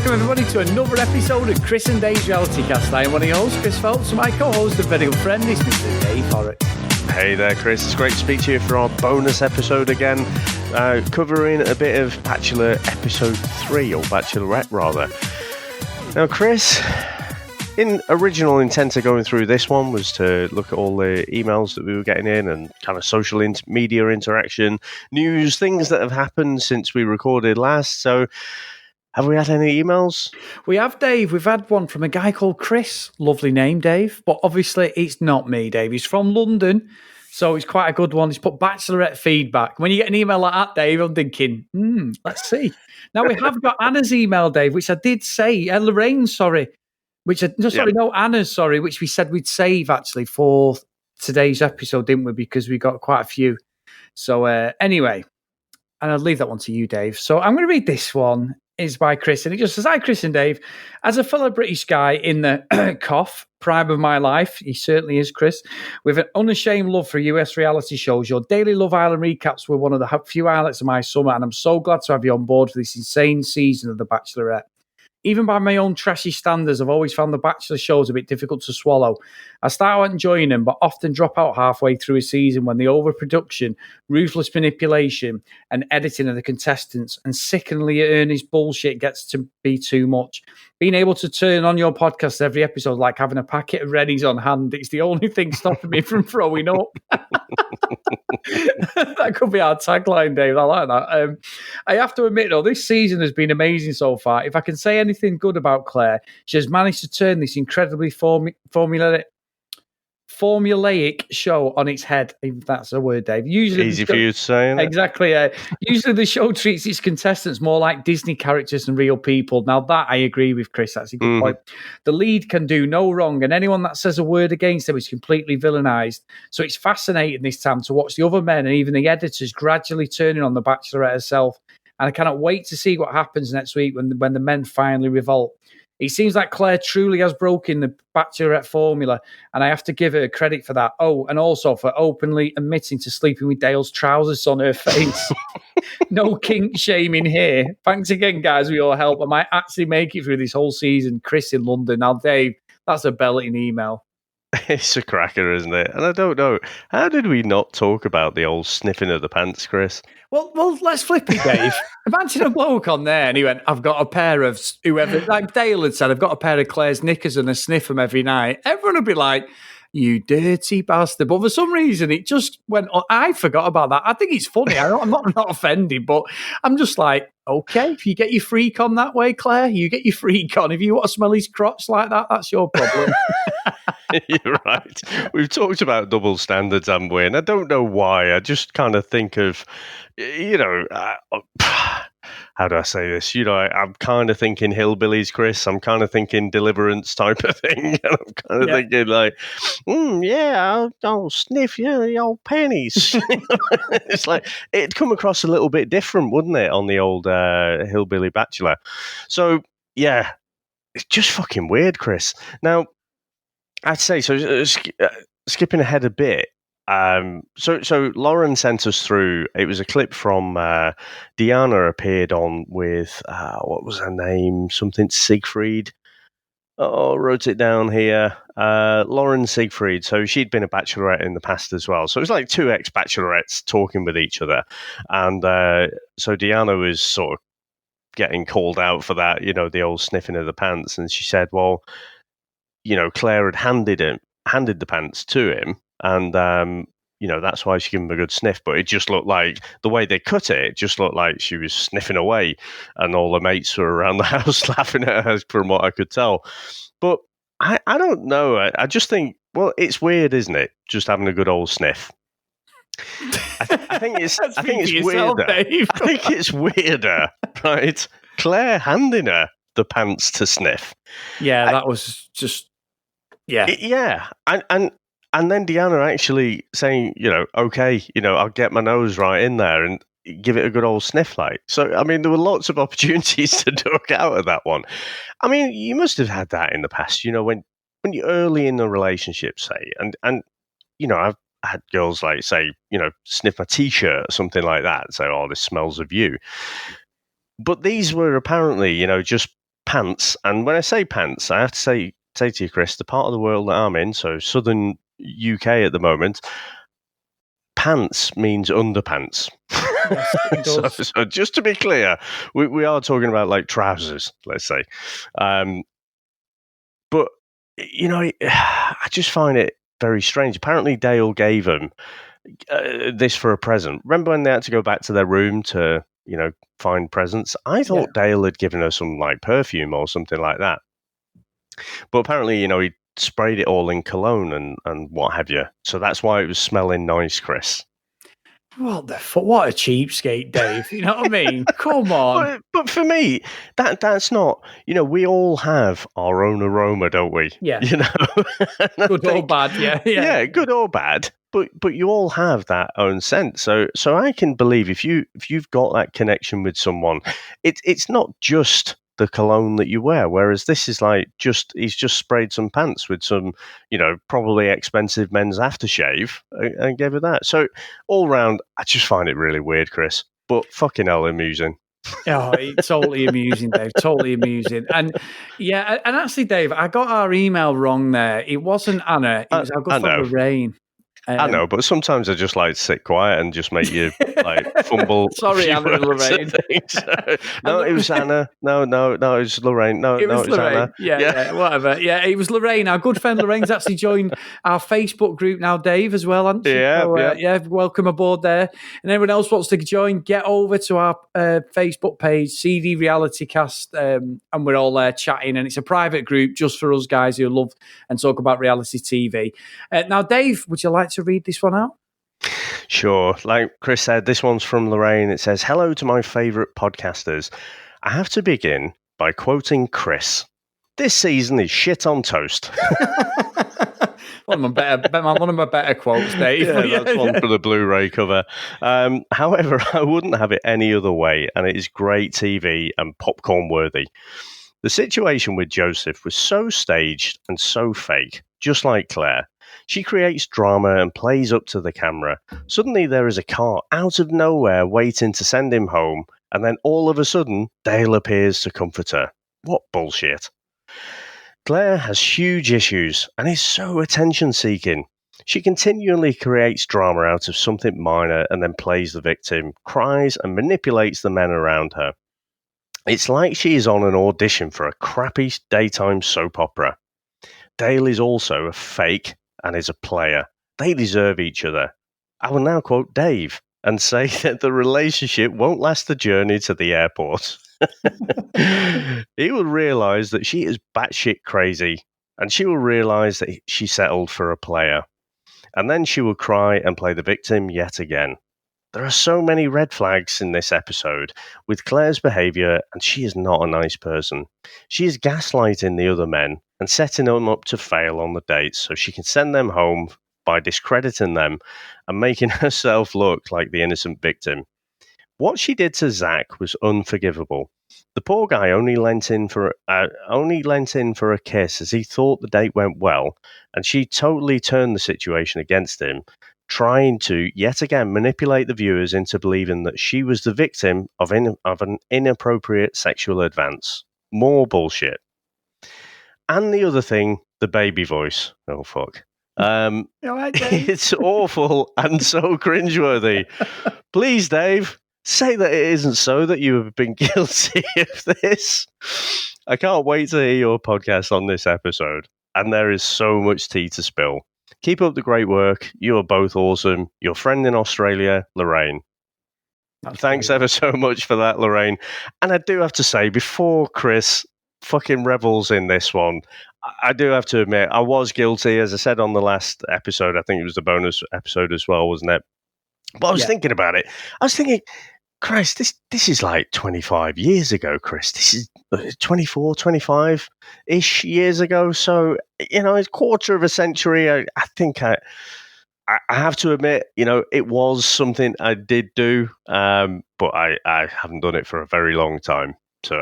welcome everybody to another episode of Chris and Dave's Reality Cast. I am one of your hosts, Chris Phelps, and my co-host and very good friend is Mr. Dave Horrocks. Hey there, Chris. It's great to speak to you for our bonus episode again, covering a bit of Bachelor episode 3, or Bachelorette rather. Now, Chris, in original intent of going through this one was to look at all the emails that we were getting in and kind of social media interaction, news, things that have happened since we recorded last. So, have we had any emails? We have, Dave. We've had one from a guy called Chris. Lovely name, Dave. But obviously, it's not me, Dave. He's from London, so it's quite a good one. He's put Bachelorette feedback. When you get an email like that, Dave, I'm thinking, let's see. Now, we have got Anna's email, Dave, which I did say. Lorraine's, sorry. Anna's, sorry, which we said we'd save, actually, for today's episode, didn't we? Because we got quite a few. So, anyway, and I'll leave that one to you, Dave. So, I'm going to read this one. Is by Chris, and it just says, "Hi, Chris and Dave. As a fellow British guy in the cough prime of my life, he certainly is, Chris, with an unashamed love for US reality shows, your daily Love Island recaps were one of the few highlights of my summer, and I'm so glad to have you on board for this insane season of The Bachelorette. Even by my own trashy standards, I've always found the Bachelor shows a bit difficult to swallow. I start out enjoying them, but often drop out halfway through a season when the overproduction, ruthless manipulation, and editing of the contestants and sickeningly earnest bullshit gets to be too much. Being able to turn on your podcast every episode like having a packet of Rennies on hand, it's the only thing stopping me from throwing up." That could be our tagline, Dave. I like that. I have to admit, though, this season has been amazing so far. If I can say anything good about Claire, she has managed to turn this incredibly formulaic show on its head, if that's a word, Dave. Usually easy for you to say, isn't it? Exactly. Usually the show treats its contestants more like Disney characters than real people. Now that I agree with, Chris. That's a good point. The lead can do no wrong, and anyone that says a word against them is completely villainized. So it's fascinating this time to watch the other men and even the editors gradually turning on the Bachelorette herself. And I cannot wait to see what happens next week when the men finally revolt. It seems like Claire truly has broken the Bachelorette formula, and I have to give her credit for that. Oh, and also for openly admitting to sleeping with Dale's trousers on her face. No kink shaming here. Thanks again, guys, for your help. I might actually make it through this whole season. Chris in London. Now, Dave, that's a belting email. It's a cracker, isn't it? And I don't know, how did we not talk about the old sniffing of the pants, Chris? Well, let's flip it, Dave. Imagine a bloke on there and he went, "I've got a pair of whoever," like Dale had said, "I've got a pair of Claire's knickers and I sniff them every night." Everyone would be like, "You dirty bastard." But for some reason, it just went on. I forgot about that. I think it's funny. I'm not offended, but I'm just like, okay, if you get your freak on that way, Claire, you get your freak on. If you want to smell his crotch like that, that's your problem. You're right. We've talked about double standards, haven't we? And I don't know why. I just kind of think of, how do I say this? I'm kind of thinking hillbillies, Chris. I'm kind of thinking Deliverance type of thing. And I'm kind of thinking like, I'll sniff the old panties. It's like, it'd come across a little bit different, wouldn't it, on the old Hillbilly Bachelor? So, yeah, it's just fucking weird, Chris. Now, I'd say, so skipping ahead a bit, so Lauren sent us through, it was a clip from Deanna appeared on with, what was her name? Something Siegfried. Oh, wrote it down here. Lauren Siegfried. So she'd been a bachelorette in the past as well. So it was like two ex-bachelorettes talking with each other. And so Deanna was sort of getting called out for that, the old sniffing of the pants. And she said, well, Claire had handed the pants to him, and that's why she gave him a good sniff. But it just looked like the way they cut it just looked like she was sniffing away, and all the mates were around the house laughing at her, from what I could tell. But I don't know. I just think, well, it's weird, isn't it? Just having a good old sniff. I think it's weirder. Dave. I think it's weirder, right? Claire handing her the pants to sniff. Yeah, that was just. Yeah. And then Deanna actually saying, okay, I'll get my nose right in there and give it a good old sniff like. So, I mean, there were lots of opportunities to duck out of that one. I mean, you must have had that in the past, when you're early in the relationship, say, and I've had girls like say, sniff my t-shirt or something like that and say, "Oh, this smells of you." But these were apparently, just pants. And when I say pants, I have to say to you, Chris, the part of the world that I'm in, so southern UK at the moment, pants means underpants. Yes, it does. So just to be clear, we are talking about like trousers, let's say. But, I just find it very strange. Apparently, Dale gave them this for a present. Remember when they had to go back to their room to, find presents? I thought Dale had given her some like perfume or something like that. But apparently, he sprayed it all in cologne and what have you. So that's why it was smelling nice, Chris. What the fuck? What a cheapskate, Dave. You know what I mean? Come on. But for me, that's not. We all have our own aroma, don't we? Yeah. Good or bad. Yeah. Yeah, good or bad. But you all have that own scent. So I can believe if you've got that connection with someone, it's not just the cologne that you wear. Whereas this is like he's just sprayed some pants with some, probably expensive men's aftershave and gave her that. So all round, I just find it really weird, Chris. But fucking hell, amusing. Oh, it's totally amusing, Dave. Totally amusing. And and actually, Dave, I got our email wrong there. It wasn't Anna. It was our good friend Lorraine. I know, but sometimes I just like to sit quiet and just make you like fumble. Sorry, Anna and Lorraine. No, it was Anna. No, it was Lorraine. No, it was Lorraine. Anna. Yeah, whatever. Yeah, it was Lorraine. Our good friend Lorraine's actually joined our Facebook group now, Dave, as well. Hasn't she? Yeah, welcome aboard there. And everyone else wants to join, get over to our Facebook page, CD Reality Cast, and we're all there chatting. And it's a private group just for us guys who love and talk about reality TV. Now, Dave, would you like to read this one out? Sure. Like Chris said, this one's from Lorraine. It says, "Hello to my favourite podcasters. I have to begin by quoting Chris. This season is shit on toast." One of my better quotes, Dave. That's one for the Blu-ray cover. However, I wouldn't have it any other way, and it is great TV and popcorn worthy. The situation with Joseph was so staged and so fake, just like Claire. She creates drama and plays up to the camera. Suddenly there is a car out of nowhere waiting to send him home, and then all of a sudden, Dale appears to comfort her. What bullshit. Claire has huge issues and is so attention-seeking. She continually creates drama out of something minor and then plays the victim, cries and manipulates the men around her. It's like she is on an audition for a crappy daytime soap opera. Dale is also a fake and is a player. They deserve each other. I will now quote Dave and say that the relationship won't last the journey to the airport. He will realise that she is batshit crazy, and she will realise that she settled for a player. And then she will cry and play the victim yet again. There are so many red flags in this episode with Claire's behaviour, and she is not a nice person. She is gaslighting the other men and setting them up to fail on the dates so she can send them home by discrediting them and making herself look like the innocent victim. What she did to Zach was unforgivable. The poor guy only lent in for a kiss as he thought the date went well, and she totally turned the situation against him, trying to, yet again, manipulate the viewers into believing that she was the victim of an inappropriate sexual advance. More bullshit. And the other thing, the baby voice. Oh, fuck. It's awful and so cringeworthy. Please, Dave, say that it isn't so, that you have been guilty of this. I can't wait to hear your podcast on this episode, and there is so much tea to spill. Keep up the great work. You are both awesome. Your friend in Australia, Lorraine. Thanks ever so much for that, Lorraine. And I do have to say, before Chris fucking revels in this one, I do have to admit, I was guilty. As I said on the last episode, I think it was the bonus episode as well, wasn't it? But I was thinking about it. I was thinking, Christ, this is like 25 years ago, Chris. This is 24, 25-ish years ago. So, it's a quarter of a century. I think I have to admit, it was something I did do, but I haven't done it for a very long time. So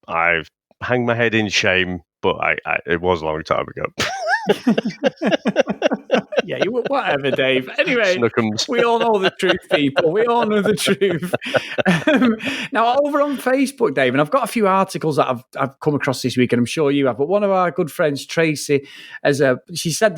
I've hanged my head in shame, but it was a long time ago. Yeah, whatever, Dave. Anyway, Snookums. we all know the truth, people. We all know the truth. Now, over on Facebook, Dave, and I've got a few articles that I've come across this week, and I'm sure you have. But one of our good friends, Tracy, she said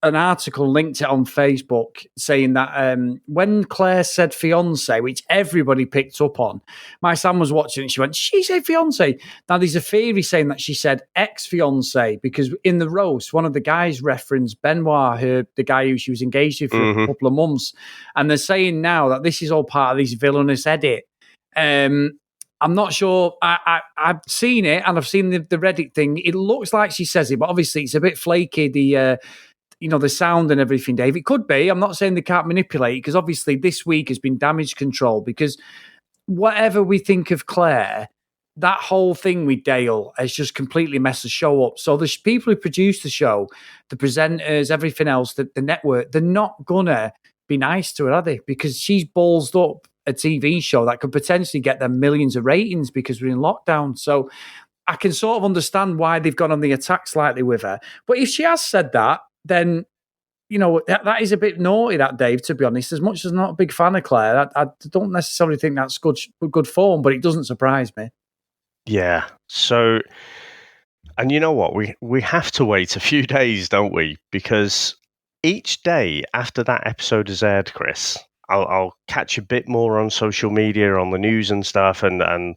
an article linked it on Facebook saying that when Claire said fiance, which everybody picked up on, my son was watching it. She went, she said fiance. Now there's a theory saying that she said ex-fiance because in the roast, one of the guys referenced Benoit, the guy who she was engaged to for a couple of months. And they're saying now that this is all part of this villainous edit. I'm not sure. I've seen it and I've seen the Reddit thing. It looks like she says it, but obviously it's a bit flaky. The sound and everything, Dave. It could be. I'm not saying they can't manipulate because obviously this week has been damage control because whatever we think of Claire, that whole thing with Dale has just completely messed the show up. So the people who produce the show, the presenters, everything else, the network, they're not gonna be nice to her, are they? Because she's ballsed up a TV show that could potentially get them millions of ratings because we're in lockdown. So I can sort of understand why they've gone on the attack slightly with her. But if she has said that, then that is a bit naughty, that, Dave, to be honest. As much as I'm not a big fan of Claire, I don't necessarily think that's good form, but it doesn't surprise me. Yeah. So, and you know what? We have to wait a few days, don't we? Because each day after that episode is aired, Chris, I'll catch a bit more on social media, on the news and stuff, and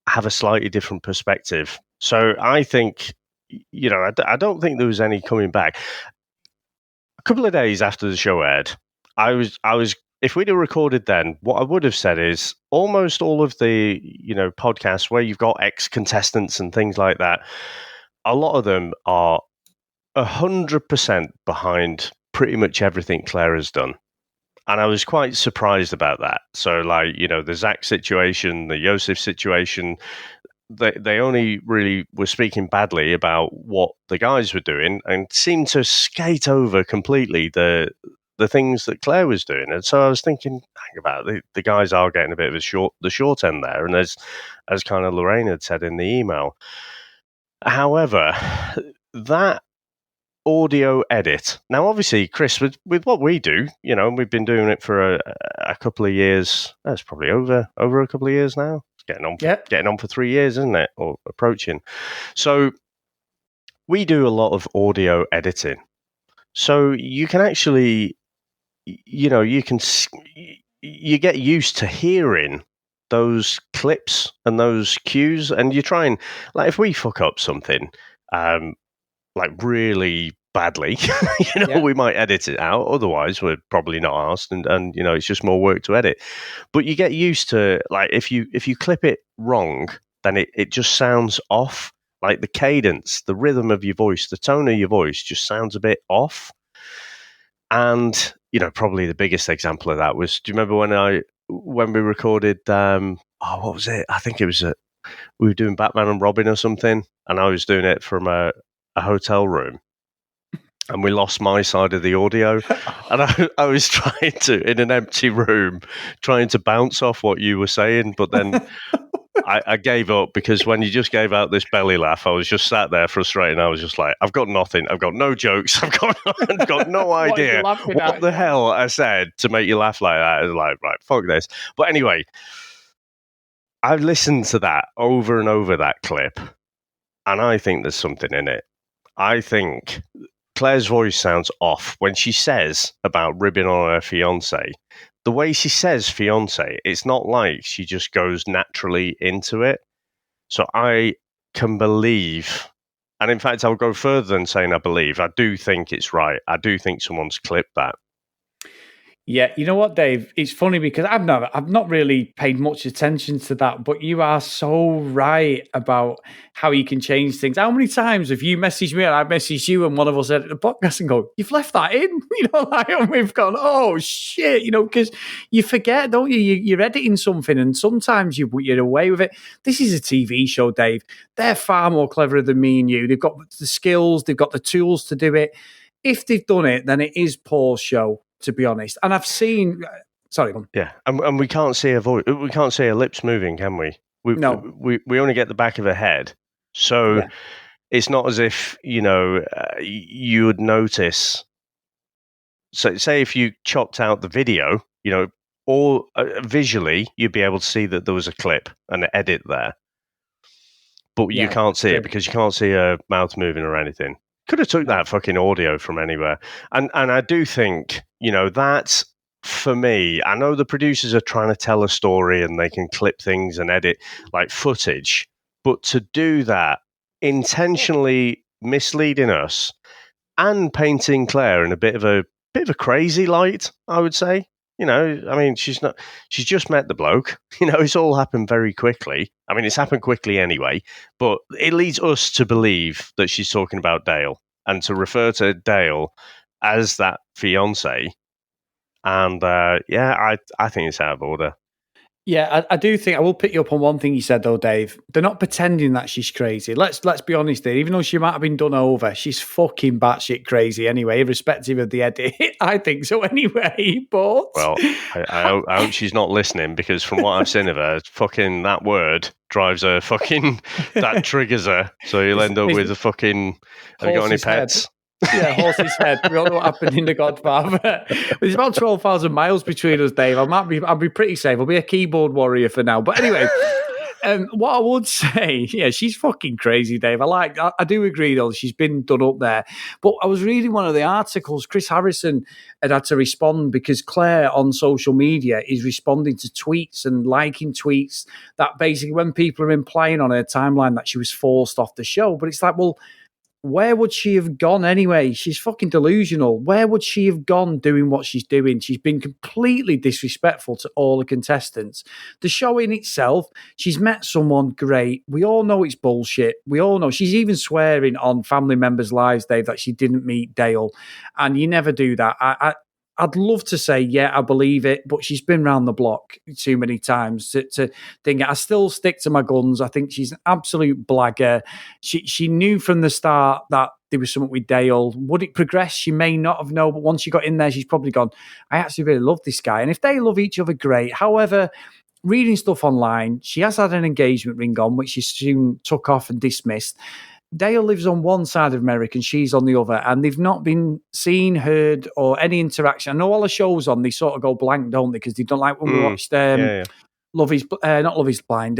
have a slightly different perspective. So I think, I don't think there was any coming back. A couple of days after the show aired, I was if we'd have recorded then, what I would have said is almost all of the podcasts where you've got ex-contestants and things like that, a lot of them are 100% behind pretty much everything Claire has done. And I was quite surprised about that. So the Zach situation, the Joseph situation, they only really were speaking badly about what the guys were doing and seemed to skate over completely the things that Claire was doing. And so I was thinking, hang about it, the guys are getting a bit of the short end there. And as kind of Lorraine had said in the email. However, that audio edit. Now, obviously, Chris, with what we do, and we've been doing it for a couple of years. That's probably over a couple of years now. Getting on for 3 years, isn't it? Or approaching. So we do a lot of audio editing. So you can actually, you get used to hearing those clips and those cues, and you try and, if we fuck up something, really badly, we might edit it out. Otherwise, we're probably not asked, and it's just more work to edit. But you get used to, if you clip it wrong, then it just sounds off. Like the cadence, the rhythm of your voice, the tone of your voice just sounds a bit off. And probably the biggest example of that was, do you remember when we recorded? What was it? I think it was we were doing Batman and Robin or something, and I was doing it from a hotel room, and we lost my side of the audio, and I was trying to, in an empty room, trying to bounce off what you were saying, but then I gave up because when you just gave out this belly laugh, I was just sat there frustrated. I was just like, I've got nothing. I've got no jokes. I've got no idea what the hell I said to make you laugh like that. I was like, right, fuck this. But anyway, I've listened to that over and over, that clip, and I think there's something in it. I think Claire's voice sounds off when she says about ribbing on her fiance. The way she says fiance, it's not like she just goes naturally into it. So I can believe, and in fact, I'll go further than saying I believe. I do think it's right. I do think someone's clipped that. Yeah, you know what, Dave? It's funny because I've not really paid much attention to that, but you are so right about how you can change things. How many times have you messaged me and I messaged you and one of us at the podcast and go, "You've left that in," and we've gone, "Oh shit," because you forget, don't you? You're editing something and sometimes you're away with it. This is a TV show, Dave. They're far more clever than me and you. They've got the skills, they've got the tools to do it. If they've done it, then it is Paul's show, to be honest. And I've seen, sorry, yeah, and we can't see her voice. We can't see her lips moving, can we? No, we only get the back of her head. So it's not as if, you would notice. So say if you chopped out the video, or visually, you'd be able to see that there was a clip and an edit there. But you Yeah, can't see true. it because you can't see her mouth moving or anything. Could have took that fucking audio from anywhere. And I do think, that's, for me, I know the producers are trying to tell a story and they can clip things and edit like footage, but to do that intentionally misleading us and painting Claire in a bit of a crazy light, I would say. I mean, she's just met the bloke. It's all happened very quickly. I mean, it's happened quickly anyway, but it leads us to believe that she's talking about Dale and to refer to Dale as that fiance. And I think it's out of order. Yeah, I do think I will pick you up on one thing you said though, Dave. They're not pretending that she's crazy. Let's be honest here. Even though she might have been done over, she's fucking batshit crazy anyway, irrespective of the edit. I think so anyway. But well, I hope she's not listening because from what I've seen of her, fucking that word drives her fucking that triggers her. So you'll end up with a fucking. Have you got any pets? Head. Yeah, horse's head. We all know what happened in The Godfather. There's about 12,000 miles between us, Dave. I'll be pretty safe. I'll be a keyboard warrior for now. But anyway, what I would say, yeah, she's fucking crazy, Dave. I do agree, though, she's been done up there. But I was reading one of the articles. Chris Harrison had to respond because Claire on social media is responding to tweets and liking tweets that basically when people are implying on her timeline that she was forced off the show. But it's like, well, where would she have gone anyway? She's fucking delusional. Where would she have gone doing what she's doing? She's been completely disrespectful to all the contestants. The show in itself, she's met someone great. We all know it's bullshit. We all know. She's even swearing on family members' lives, Dave, that she didn't meet Dale. And you never do that. I'd love to say, yeah, I believe it, but she's been round the block too many times to think it. I still stick to my guns. I think she's an absolute blagger. She knew from the start that there was something with Dale. Would it progress? She may not have known, but once she got in there, she's probably gone, I actually really love this guy. And if they love each other, great. However, reading stuff online, she has had an engagement ring on, which she soon took off and dismissed. Dale lives on one side of America and she's on the other, and they've not been seen, heard, or any interaction. I know all the shows on, they sort of go blank, don't they? Because they don't like when we watched Love is not Love is Blind.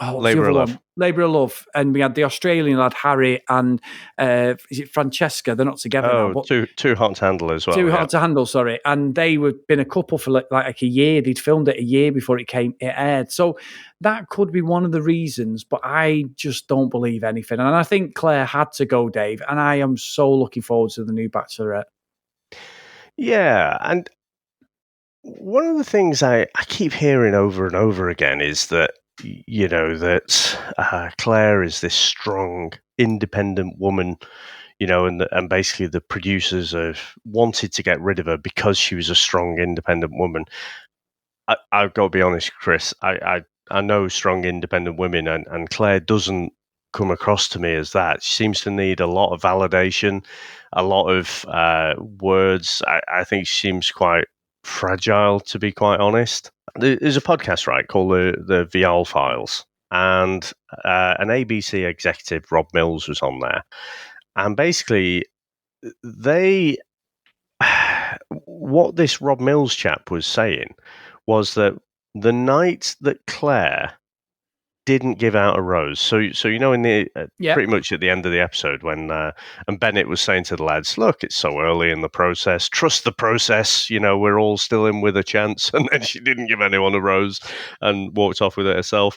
Labour of Love. Labour of Love, and we had the Australian lad Harry and is it Francesca? They're not together now. But too hot to handle as well. Too hot to handle, sorry. And they were been a couple for like a year. They'd filmed it a year before it aired. So that could be one of the reasons, but I just don't believe anything. And I think Claire had to go, Dave. And I am so looking forward to the new Bachelorette. Yeah, and one of the things I keep hearing over and over again is that Claire is this strong, independent woman, and basically the producers have wanted to get rid of her because she was a strong, independent woman. I've got to be honest, Chris. I know strong, independent women, and Claire doesn't come across to me as that. She seems to need a lot of validation, a lot of words. I think she seems quite fragile, to be quite honest. There's a podcast, right, called the Vial Files, and an ABC executive, Rob Mills, was on there, and basically what this Rob Mills chap was saying was that the night that Claire didn't give out a rose. So in the pretty much at the end of the episode when and Bennett was saying to the lads, "Look, it's so early in the process. Trust the process. We're all still in with a chance." And then she didn't give anyone a rose and walked off with it herself.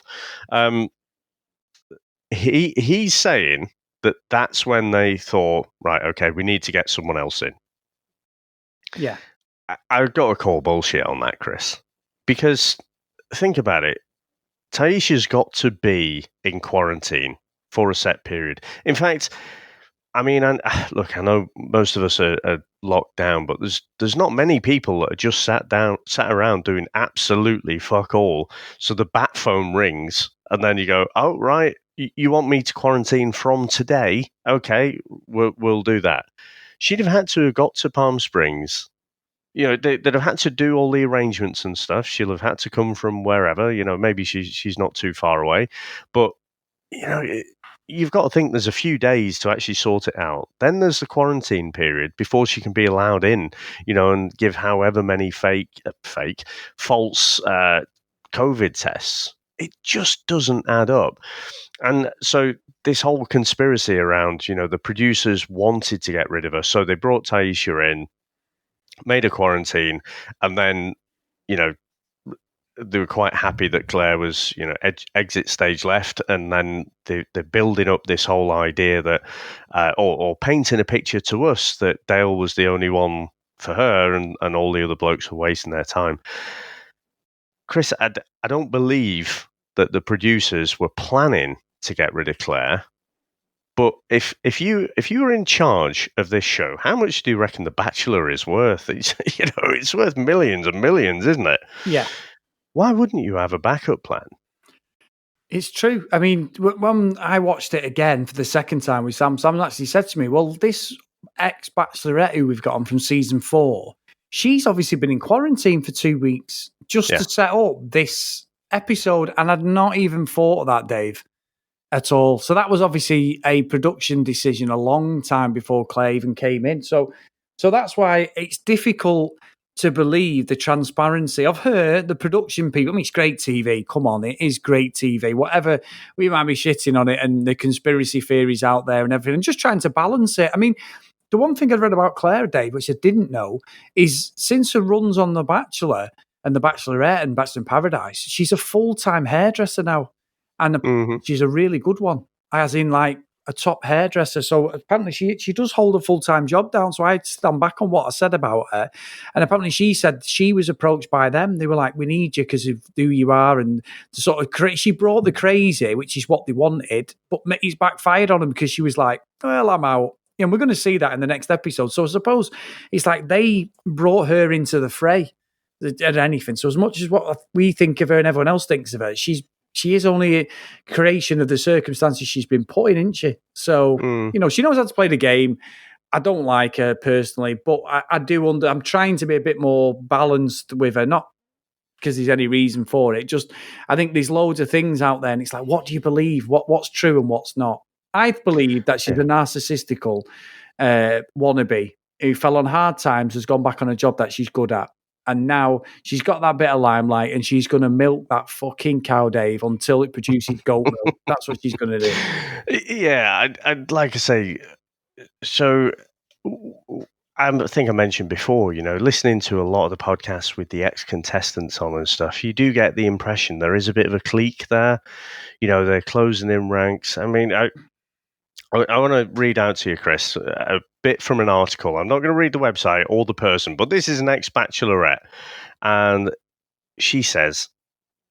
He's saying that's when they thought, right, okay, we need to get someone else in. Yeah, I've got to call bullshit on that, Chris, because think about it. Taisha's got to be in quarantine for a set period. In fact, I mean, look, I know most of us are locked down, but there's not many people that are just sat around doing absolutely fuck all. So the bat phone rings, and then you go, "Oh, right, you want me to quarantine from today? Okay, we'll do that." She'd have had to have got to Palm Springs. They'd have had to do all the arrangements and stuff. She'll have had to come from wherever. Maybe she's not too far away, but you've got to think there's a few days to actually sort it out. Then there's the quarantine period before she can be allowed in, and give however many false COVID tests. It just doesn't add up. And so this whole conspiracy around, the producers wanted to get rid of her. So they brought Taisha in, made a quarantine, and then, they were quite happy that Claire was, exit stage left, and then they're building up this whole idea that, or painting a picture to us that Dale was the only one for her, and all the other blokes were wasting their time. Chris, I don't believe that the producers were planning to get rid of Claire. But if you were in charge of this show, how much do you reckon The Bachelor is worth? It's worth millions and millions, isn't it? Yeah. Why wouldn't you have a backup plan? It's true. I mean, when I watched it again for the second time with Sam actually said to me, well, this ex-Bachelorette who we've got on from season 4, she's obviously been in quarantine for 2 weeks just to set up this episode. And I'd not even thought of that, Dave, at all. So that was obviously a production decision a long time before Claire even came in. So that's why it's difficult to believe the transparency of her, the production people. I mean, it's great TV. Come on, it is great TV. Whatever we might be shitting on it and the conspiracy theories out there and everything, and just trying to balance it. I mean, the one thing I'd read about Claire, Dave, which I didn't know, is since her runs on The Bachelor and The Bachelorette and Bachelor in Paradise, she's a full-time hairdresser now. And she's a really good one, as in like a top hairdresser. So apparently she does hold a full-time job down. So I stand back on what I said about her. And apparently she said she was approached by them. They were like, we need you because of who you are. And to sort of she brought the crazy, which is what they wanted, but it's backfired on them because she was like, well, I'm out. And we're going to see that in the next episode. So I suppose it's like they brought her into the fray at anything. So as much as what we think of her and everyone else thinks of her, she is only a creation of the circumstances she's been put in, isn't she? So, she knows how to play the game. I don't like her personally, but I do I'm trying to be a bit more balanced with her, not because there's any reason for it. Just, I think there's loads of things out there and it's like, what do you believe? What's true and what's not? I believe that she's a narcissistical wannabe who fell on hard times, has gone back on a job that she's good at. And now she's got that bit of limelight and she's going to milk that fucking cow, Dave, until it produces goat milk. That's what she's going to do. Yeah, I'd like to say, so I think I mentioned before, listening to a lot of the podcasts with the ex-contestants on and stuff, you do get the impression there is a bit of a clique there. They're closing in ranks. I mean, I want to read out to you, Chris, a bit from an article. I'm not going to read the website or the person, but this is an ex-Bachelorette. And she says,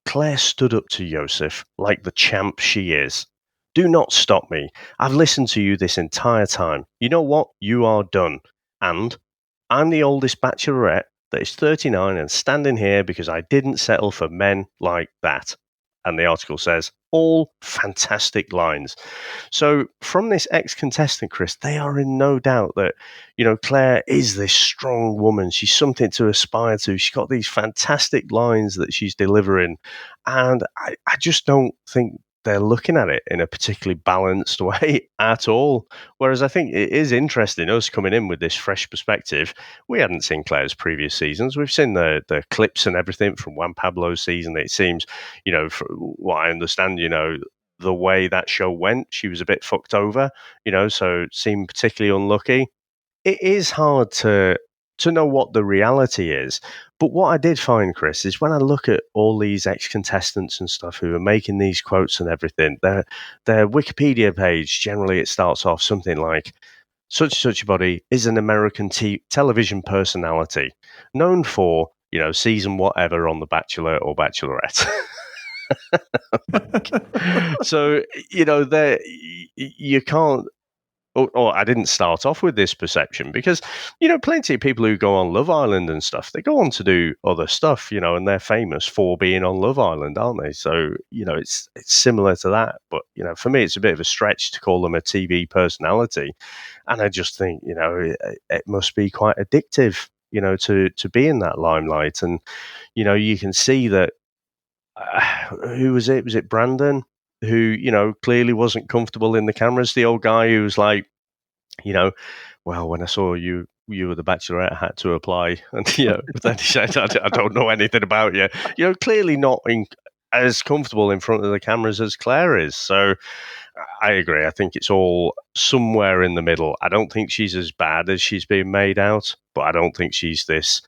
Claire stood up to Joseph like the champ she is. Do not stop me. I've listened to you this entire time. You know what? You are done. And I'm the oldest Bachelorette that is 39 and standing here because I didn't settle for men like that. And the article says, all fantastic lines. So from this ex-contestant, Chris, they are in no doubt that, Claire is this strong woman. She's something to aspire to. She's got these fantastic lines that she's delivering. And I just don't think they're looking at it in a particularly balanced way at all. Whereas I think it is interesting, us coming in with this fresh perspective. We hadn't seen Claire's previous seasons. We've seen the clips and everything from Juan Pablo's season. It seems, from what I understand, the way that show went, she was a bit fucked over, so it seemed particularly unlucky. It is hard to know what the reality is. But what I did find, Chris, is when I look at all these ex-contestants and stuff who are making these quotes and everything, their Wikipedia page, generally it starts off something like, such a body is an American television personality known for, season whatever on The Bachelor or Bachelorette. So, you can't, or I didn't start off with this perception because, plenty of people who go on Love Island and stuff, they go on to do other stuff, and they're famous for being on Love Island, aren't they? So, it's similar to that. But, for me, it's a bit of a stretch to call them a TV personality. And I just think, it must be quite addictive, to be in that limelight. And, you can see that, who was it? Was it Brandon? who clearly wasn't comfortable in the cameras. The old guy who was like, well, when I saw you were the Bachelorette, I had to apply. And, but then he said, I don't know anything about you. Clearly not as comfortable in front of the cameras as Claire is. So I agree. I think it's all somewhere in the middle. I don't think she's as bad as she's being made out, but I don't think she's this,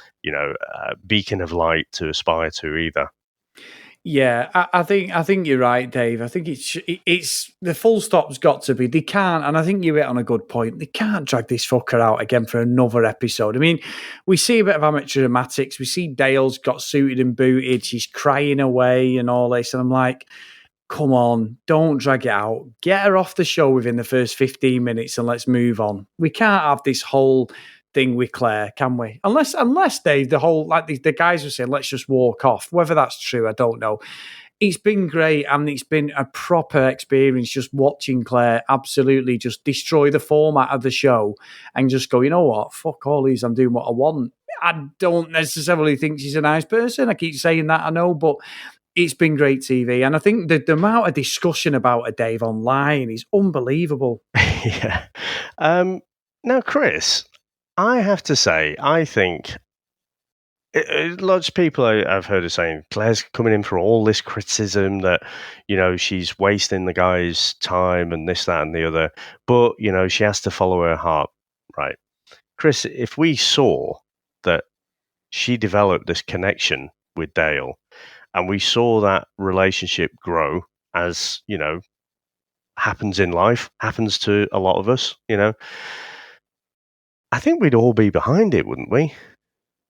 beacon of light to aspire to either. Yeah, I think you're right, Dave. I think it's the full stop's got to be. They can't, and I think you hit on a good point. They can't drag this fucker out again for another episode. I mean, we see a bit of amateur dramatics. We see Dale's got suited and booted. She's crying away and all this, and I'm like, come on, don't drag it out. Get her off the show within the first 15 minutes and let's move on. We can't have this whole thing with Claire, can we? Unless Dave, the whole, like the guys were saying, let's just walk off. Whether that's true, I don't know. It's been great, and it's been a proper experience just watching Claire absolutely just destroy the format of the show and just go, you know what, fuck all these, I'm doing what I want. I don't necessarily think she's a nice person. I keep saying that, I know, but it's been great TV. And I think the amount of discussion about her, Dave, online is unbelievable. Yeah. Now, Chris, I have to say, I think lots of people I've heard are saying Claire's coming in for all this criticism that, she's wasting the guy's time and this, that, and the other. But, she has to follow her heart, right? Chris, if we saw that she developed this connection with Dale and we saw that relationship grow as, happens in life, happens to a lot of us, I think we'd all be behind it, wouldn't we?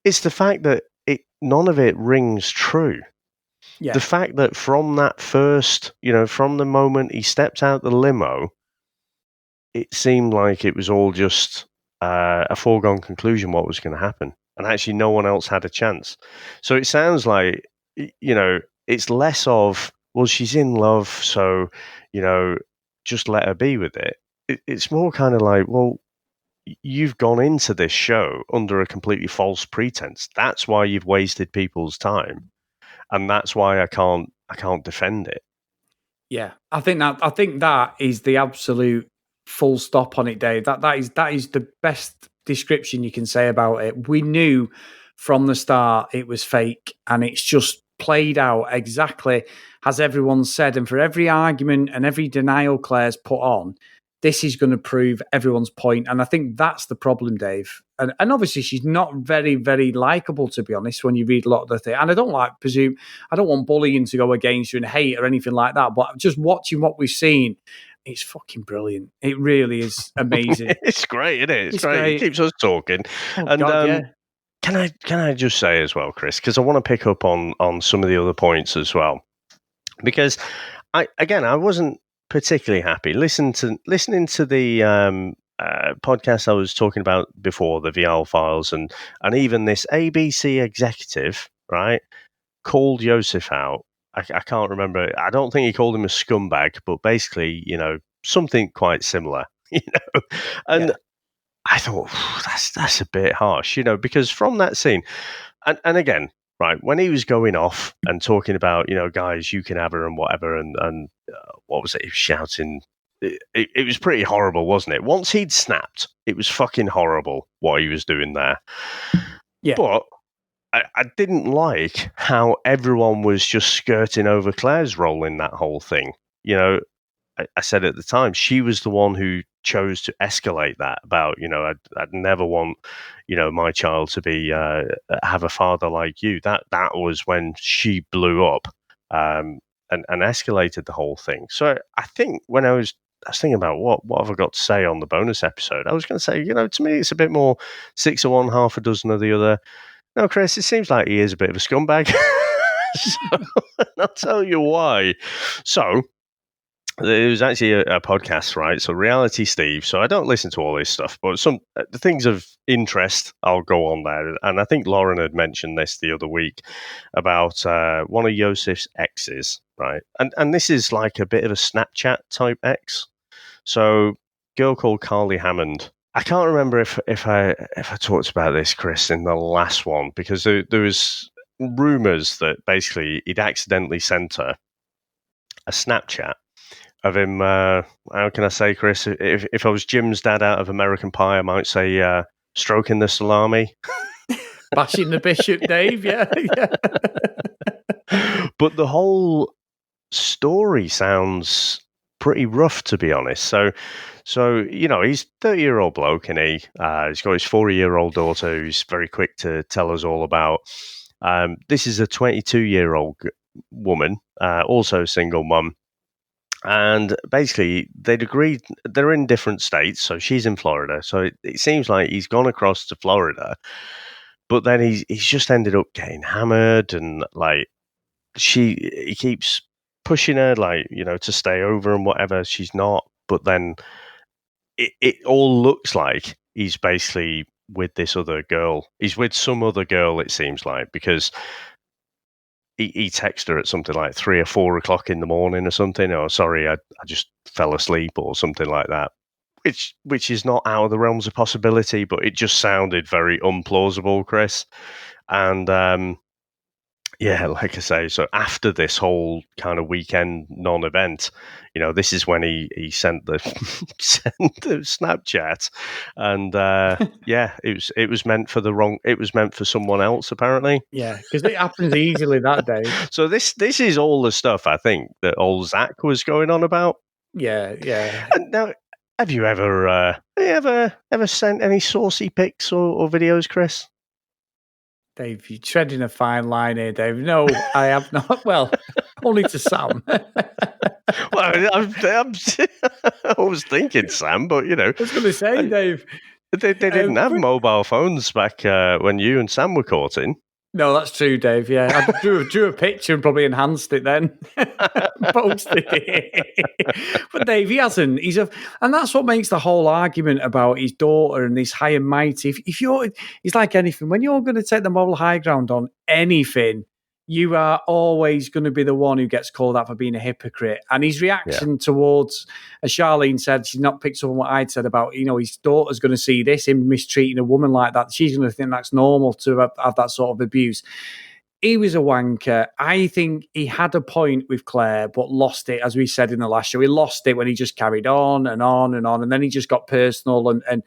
It's the fact that none of it rings true. Yeah. The fact that from that first, from the moment he stepped out the limo, it seemed like it was all just a foregone conclusion what was going to happen. And actually no one else had a chance. So it sounds like, it's less of, well, she's in love, so, just let her be with it. It's more kind of like, well, you've gone into this show under a completely false pretense. That's why you've wasted people's time, and that's why I can't defend it. Yeah, I think that is the absolute full stop on it, Dave. That is the best description you can say about it. We knew from the start it was fake, and it's just played out exactly as everyone said. And for every argument and every denial Claire's put on, this is going to prove everyone's point. And I think that's the problem, Dave. And obviously she's not very, very likable, to be honest, when you read a lot of the thing. And I don't want bullying to go against you and hate or anything like that. But just watching what we've seen, it's fucking brilliant. It really is amazing. It's great, isn't it? It's great. It keeps us talking. Oh, and God, yeah. Can I just say as well, Chris, because I want to pick up on some of the other points as well. Because I wasn't particularly happy listening to the podcast I was talking about before, the VR files, and even this ABC executive, right, called Joseph out. I can't remember. I don't think he called him a scumbag, but basically, something quite similar, And yeah. I thought that's a bit harsh, because from that scene, and again, right, when he was going off and talking about, guys, you can have her and whatever, and what was it? He was shouting. It was pretty horrible, wasn't it? Once he'd snapped, it was fucking horrible what he was doing there. Yeah. But I didn't like how everyone was just skirting over Claire's role in that whole thing. I said at the time, she was the one who chose to escalate that about, I'd never want, my child to be have a father like you. That was when she blew up and escalated the whole thing. So I think when I was thinking about what have I got to say on the bonus episode, I was going to say, to me, it's a bit more 6 of one, half a dozen of the other. No, Chris, it seems like he is a bit of a scumbag. So, I'll tell you why. So, it was actually a podcast, right? So Reality Steve. So I don't listen to all this stuff, but some the things of interest, I'll go on there. And I think Lauren had mentioned this the other week about one of Yosef's exes, right? And this is like a bit of a Snapchat type ex. So girl called Carly Hammond. I can't remember if I talked about this, Chris, in the last one, because there was rumors that basically he'd accidentally sent her a Snapchat of him. How can I say, Chris? If I was Jim's dad out of American Pie, I might say stroking the salami. Bashing the bishop, Dave. Yeah, yeah. But the whole story sounds pretty rough, to be honest. So he's 30-year-old bloke, and he's got his 40-year-old daughter who's very quick to tell us all about. This is a 22-year-old woman, also a single mum. And basically, they'd agreed, they're in different states. So she's in Florida. So it seems like he's gone across to Florida, but then he's just ended up getting hammered, and like he keeps pushing her, like, to stay over and whatever. She's not. But then it all looks like he's basically with this other girl. He's with some other girl, it seems like, because he texted her at something like 3 or 4 o'clock in the morning or something. Oh, sorry, I just fell asleep or something like that. Which is not out of the realms of possibility, but it just sounded very unplausible, Chris. And yeah, like I say, so after this whole kind of weekend non-event, this is when he sent the Snapchat, and yeah, it was meant for it was meant for someone else, apparently. Yeah, because it happens easily that day. So this is all the stuff I think that old Zach was going on about. Yeah, yeah. And now, have you ever sent any saucy pics or videos, Chris? Dave, you're treading a fine line here, Dave. No, I have not. Well, only to Sam. Well, I was thinking Sam, but I was going to say, Dave. They didn't have mobile phones back when you and Sam were courting. No, that's true, Dave. Yeah, I drew a picture and probably enhanced it then, posted it. But Dave, he hasn't. And that's what makes the whole argument about his daughter and this high and mighty. If you're, it's like anything. When you're going to take the moral high ground on anything, you are always going to be the one who gets called out for being a hypocrite. And his reaction towards, as Charlene said, she's not picked up on what I'd said about, his daughter's going to see this, him mistreating a woman like that. She's going to think that's normal to have that sort of abuse. He was a wanker. I think he had a point with Claire, but lost it, as we said in the last show. He lost it when he just carried on and on and on. And then he just got personal and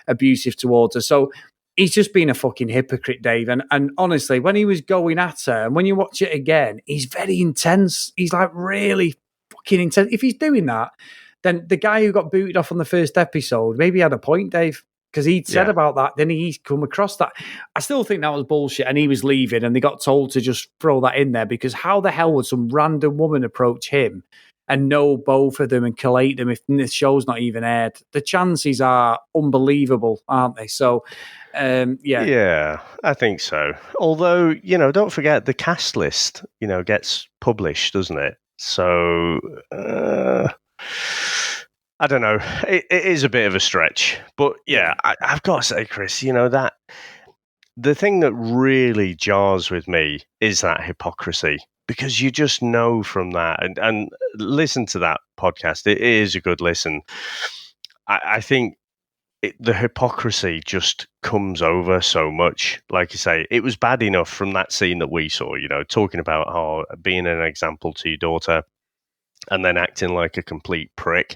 abusive towards her. So he's just been a fucking hypocrite, Dave. And honestly, when he was going at her, and when you watch it again, he's very intense. He's like really fucking intense. If he's doing that, then the guy who got booted off on the first episode, maybe he had a point, Dave, because he'd said about that. Then he's come across that. I still think that was bullshit, and he was leaving, and they got told to just throw that in there, because how the hell would some random woman approach him and know both of them and collate them if the show's not even aired? The chances are unbelievable, aren't they? So, Yeah, I think so. Although, don't forget the cast list, gets published, doesn't it? So, I don't know. It is a bit of a stretch. But yeah, I've got to say, Chris, that the thing that really jars with me is that hypocrisy. Because you just know from that, and listen to that podcast. It is a good listen. I think the hypocrisy just comes over so much. Like you say, it was bad enough from that scene that we saw, talking about how being an example to your daughter and then acting like a complete prick.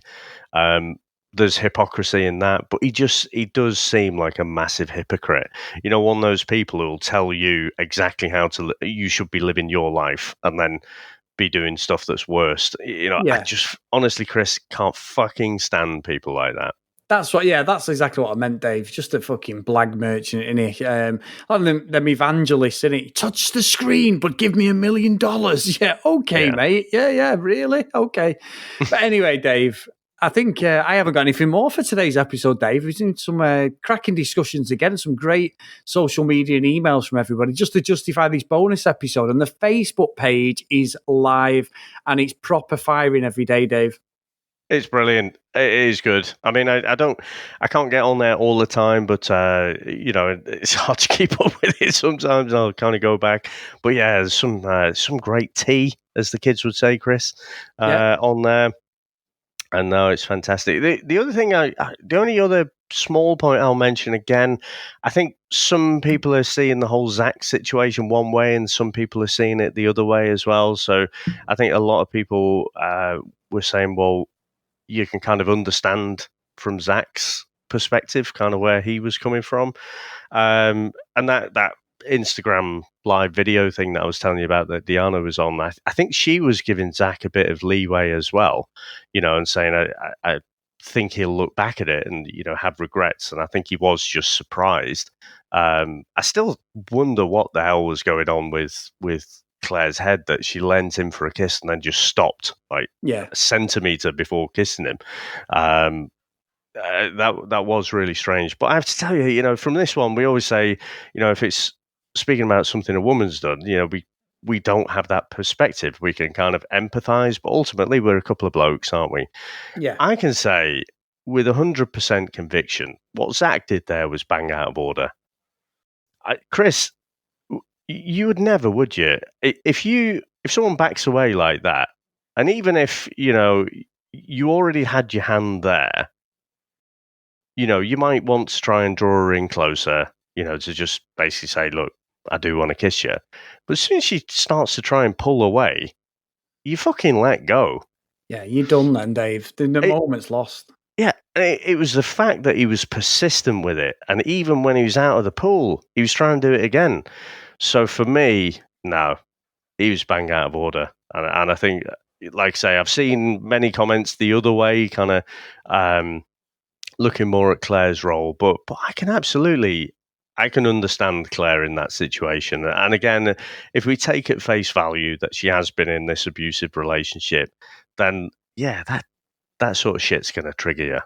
There's hypocrisy in that, but he does seem like a massive hypocrite. One of those people who will tell you exactly how you should be living your life and then be doing stuff that's worse. I just honestly, Chris, can't fucking stand people like that. That's exactly what I meant, Dave. Just a fucking blag merchant, innit? Them evangelists, innit? Touch the screen, but give me $1 million. Yeah, okay, mate. Yeah, really? Okay. But anyway, Dave, I think I haven't got anything more for today's episode, Dave. We've seen some cracking discussions again, some great social media and emails from everybody just to justify this bonus episode. And the Facebook page is live and it's proper firing every day, Dave. It's brilliant. It is good. I mean, I can't get on there all the time, but it's hard to keep up with it. Sometimes I'll kind of go back, but yeah, there's some great tea, as the kids would say, Chris, on there. And no, it's fantastic. The other thing, the only other small point I'll mention again, I think some people are seeing the whole Zach situation one way, and some people are seeing it the other way as well. So I think a lot of people were saying, well, you can kind of understand from Zach's perspective, kind of where he was coming from, and that Instagram live video thing that I was telling you about that Diana was on, I think she was giving Zach a bit of leeway as well, and saying, I think he'll look back at it and, have regrets. And I think he was just surprised. I still wonder what the hell was going on with Claire's head, that she lent him for a kiss and then just stopped like a centimetre before kissing him. That was really strange. But I have to tell you, from this one, we always say, if it's speaking about something a woman's done, we don't have that perspective. We can kind of empathize, but ultimately we're a couple of blokes, aren't we? Yeah. I can say with 100% conviction, what Zach did there was bang out of order. Chris, you would never, would you? If someone backs away like that, and even if, you already had your hand there, you might want to try and draw her in closer, to just basically say, look, I do want to kiss you. But as soon as she starts to try and pull away, you fucking let go. Yeah, you're done then, Dave. The moment's lost. Yeah, it was the fact that he was persistent with it. And even when he was out of the pool, he was trying to do it again. So for me, no, he was bang out of order. And I think, like I say, I've seen many comments the other way, kind of looking more at Claire's role, but I can understand Claire in that situation. And again, if we take at face value that she has been in this abusive relationship, then yeah, that sort of shit's going to trigger you.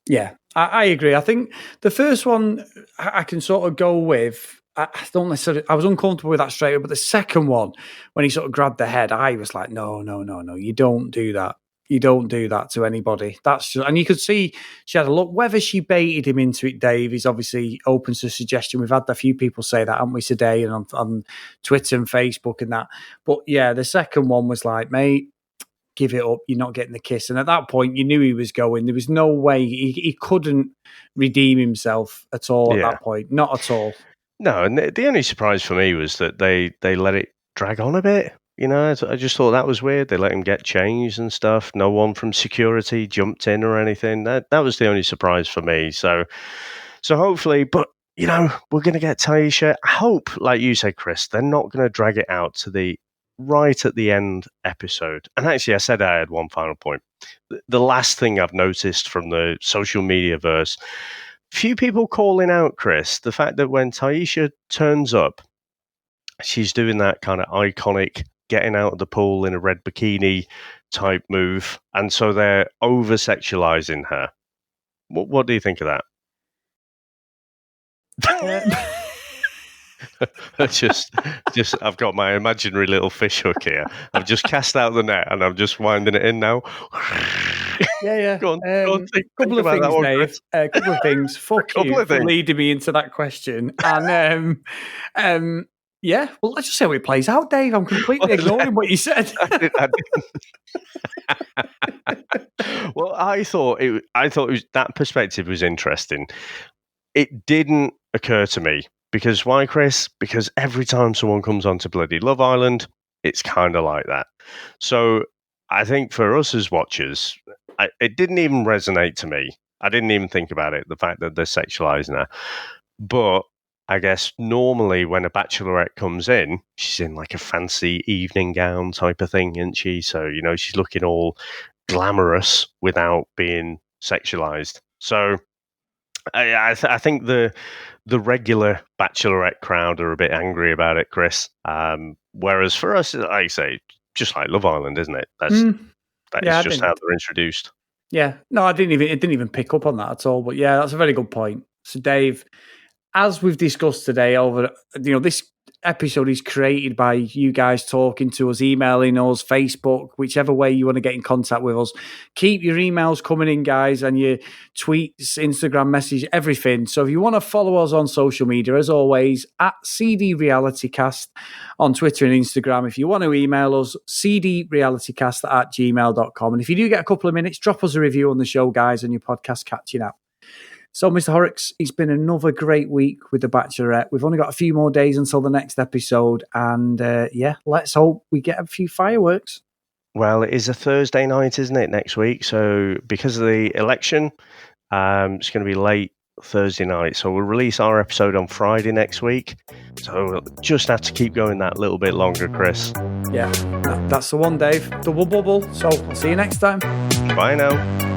Yeah, I agree. I think the first one I can sort of go with. I don't necessarily. I was uncomfortable with that straight away, but the second one, when he sort of grabbed the head, I was like, no, you don't do that. You don't do that to anybody. That's just, and you could see she had a look. Whether she baited him into it, Dave, is obviously open to suggestion. We've had a few people say that, haven't we, today, and on Twitter and Facebook and that. But yeah, the second one was like, mate, give it up. You're not getting the kiss. And at that point, you knew he was going. There was no way he couldn't redeem himself at all at that point. Not at all. No, and the only surprise for me was that they let it drag on a bit. I just thought that was weird. They let him get changed and stuff. No one from security jumped in or anything. That was the only surprise for me. So hopefully, but we're going to get Taisha. I hope, like you said, Chris, they're not going to drag it out to the right at the end episode. And actually, I said I had one final point. The last thing I've noticed from the social media verse, few people calling out, Chris, the fact that when Taisha turns up, she's doing that kind of iconic getting out of the pool in a red bikini type move, and so they're over sexualizing her. What do you think of that? just I've got my imaginary little fish hook here. I've just cast out the net and I'm just winding it in now. Yeah. Go on, couple of things, Dave. A couple of things. Fuck you for leading me into that question. And yeah, well, let's just see how it plays out, Dave. I'm completely ignoring what you said. Well, I thought that perspective was interesting. It didn't occur to me. Because why, Chris? Because every time someone comes onto bloody Love Island, it's kind of like that. So I think for us as watchers, it didn't even resonate to me. I didn't even think about it, the fact that they're sexualizing her. But I guess normally when a bachelorette comes in, she's in like a fancy evening gown type of thing, isn't she? So, she's looking all glamorous without being sexualized. So I think the regular Bachelorette crowd are a bit angry about it, Chris. Whereas for us, like I say, just like Love Island, isn't it? That is just how they're introduced. Yeah, no, it didn't even pick up on that at all. But yeah, that's a very good point. So, Dave, as we've discussed today, over this episode is created by you guys talking to us, emailing us, Facebook, whichever way you want to get in contact with us. Keep your emails coming in, guys, and your tweets, Instagram message, everything. So if you want to follow us on social media, as always, at CD RealityCast on Twitter and Instagram. If you want to email us, cdrealitycast@gmail.com. And if you do get a couple of minutes, drop us a review on the show, guys, and your podcast catching up. So, Mr. Horrocks, it's been another great week with The Bachelorette. We've only got a few more days until the next episode. And let's hope we get a few fireworks. Well, it is a Thursday night, isn't it, next week? So because of the election, it's going to be late Thursday night. So we'll release our episode on Friday next week. So we'll just have to keep going that little bit longer, Chris. Yeah, that's the one, Dave. Double bubble. So I'll see you next time. Bye now.